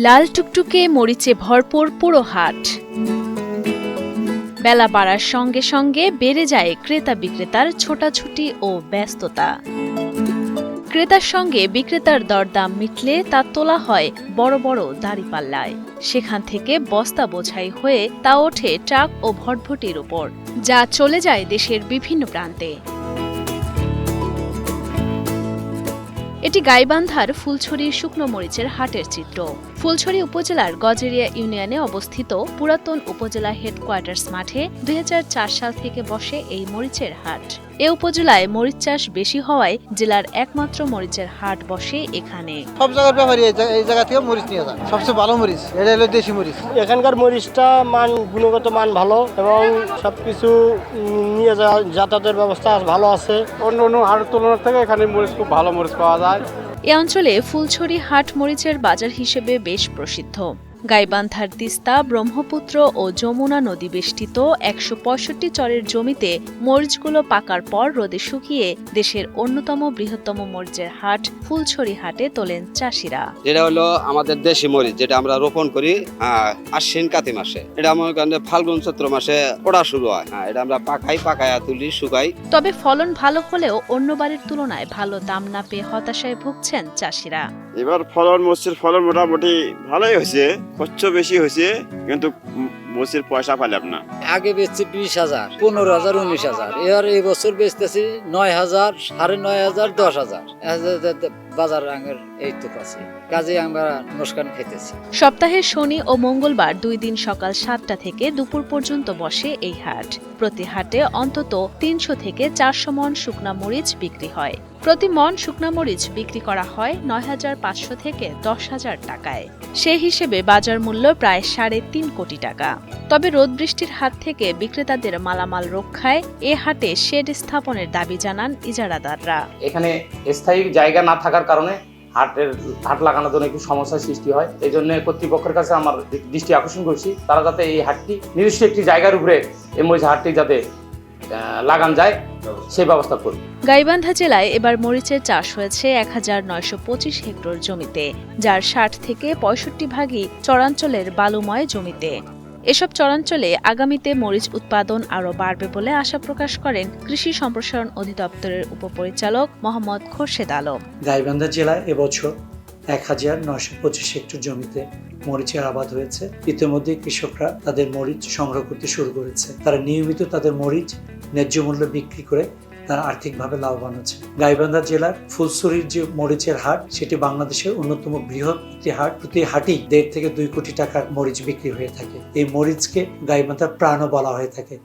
লাল টুকটুকে মরিচে ভরপুর পুরো হাট। বেলা বাড়ার সঙ্গে সঙ্গে বেড়ে যায় ক্রেতা বিক্রেতার ছোটাছুটি ও ব্যস্ততা। ক্রেতার সঙ্গে বিক্রেতার দরদাম মিটলে তা তোলা হয় বড় বড় দাঁড়িপাল্লায়। সেখান থেকে বস্তা বোঝাই হয়ে তা ওঠে ট্রাক ও ভটভটির উপর, যা চলে যায় দেশের বিভিন্ন প্রান্তে। এটি গাইবান্ধার ফুলছড়ি শুকনো মরিচের হাটের চিত্র। ফুলছড়ি উপজেলার গজেরিয়া ইউনিয়নে অবস্থিত পুরাতন উপজেলা হেডকোয়ার্টার্স মাঠে 2004 সাল থেকে বসে এই মরিচের হাট। এ উপজেলায় মরিচ চাষ বেশি হওয়ায় জেলার একমাত্র মরিচের হাট বসে এখানে। সব জায়গার ব্যাপারী এই জায়গা থেকে মরিচ নিয়ে যান। সবচেয়ে ভালো মরিচ এটা হলো দেশি মরিচ। এখানকার মরিচটা গুণগত মান ভালো এবং সবকিছু নিয়ে যাতায়াতের ব্যবস্থা ভালো আছে। অন্য হাটের তুলনার থেকে এখানে মরিচ খুব ভালো মরিচ পাওয়া যায়। এ অঞ্চলে ফুলছড়ি হাট মরিচের বাজার হিসেবে বেশ প্রসিদ্ধ। গাইবান্ধার তিস্তা, ব্রহ্মপুত্র ও যমুনা নদী বেষ্টিত 165 চরের জমিতে মরিচগুলো পাকার পর রোদে শুকিয়ে দেশের অন্যতম বৃহত্তম মরিচের হাট ফুলছড়ি হাটে তোলেন চাষিরা। এটা হলো আমাদের দেশি মরিচ, যেটা আমরা রোপণ করি আশ্বিন কাতি মাসে। এটা আমার কারণে ফাল্গুন চৈত্র মাসে ওড়া শুরু হয়। এটা আমরা পাকায়া তুলি, শুকাই। তবে ফলন ভালো হলেও অন্য বারের তুলনায় ভালো দাম না পেয়ে হতাশায় ভুগছেন চাষিরা। এবার মরিচের ফলন মোটামুটি ভালোই হয়েছে, খরচ বেশি হয়েছে, কিন্তু মরিচের পয়সা পাইলাম না। আগে বেচছি 20,000, 15,000, 19,000, এবার এই বছর বেচতেছি 9,000, 9,500, 10,000। বাজার আঙ্গের এই তো পাচ্ছি, কাজে আমরা নোসকান খেতেছি। সপ্তাহের শনি ও মঙ্গলবার 2 দিন সকাল 7টা থেকে দুপুর পর্যন্ত বসে এই হাট। প্রতি হাটে অন্তত 300 থেকে 400 মণ শুকনা মরিচ বিক্রি হয়। প্রতি মণ শুকনা মরিচ বিক্রি করা হয় 9,500 থেকে 10,000 টাকায়। সেই হিসেবে বাজার মূল্য প্রায় 3.5 কোটি টাকা। তবে রোদ বৃষ্টির হাত থেকে বিক্রেতাদের মালামাল রক্ষায় এ হাটে শেড স্থাপনের দাবি জানান ইজারাদাররা। এখানে স্থায়ী জায়গা না থাকার কারণে হাট লাগানোর জন্য একটু সমস্যার সৃষ্টি হয়। এই জন্য কর্তৃপক্ষের কাছে আমার দৃষ্টি আকর্ষণ করছি, তারা যাতে এই হাটটি নির্দিষ্ট একটি জায়গার উপরে এই মরিচ হাটটি যাতে লাগান যায় সেই ব্যবস্থা করবে। গাইবান্ধা জেলায় এবার মরিচের চাষ হয়েছে 1925 হেক্টর জমিতে, যার 60 থেকে 65 ভাগই চরাঞ্চলের বালুময় জমিতে। এসব চরাঞ্চলে আগামীতে মরিচ উৎপাদন আরও বাড়বে বলে আশা প্রকাশ করেন কৃষি সম্প্রসারণ অধিদপ্তরের উপপরিচালক মোহাম্মদ খোরশেদ আলম। গাইবান্ধা জেলায় এবছর 1925 হেক্টর জমিতে মরিচের আবাদ হয়েছে। ইতিমধ্যে কৃষকরা তাদের মরিচ সংগ্রহ করতে শুরু করেছে। তারা নিয়মিত তাদের মরিচ ন্যায্য মূল্যে বিক্রি করে তারা আর্থিকভাবে লাভবান হচ্ছে। গাইবান্ধা জেলার ফুলছড়ির যে মরিচের হাট, সেটি বাংলাদেশের অন্যতম বৃহৎ একটি হাট। প্রতি হাটেই 1.5 থেকে 2 কোটি টাকার মরিচ বিক্রি হয়ে থাকে। এই মরিচকে গাইবান্ধার প্রাণও বলা হয়ে থাকে।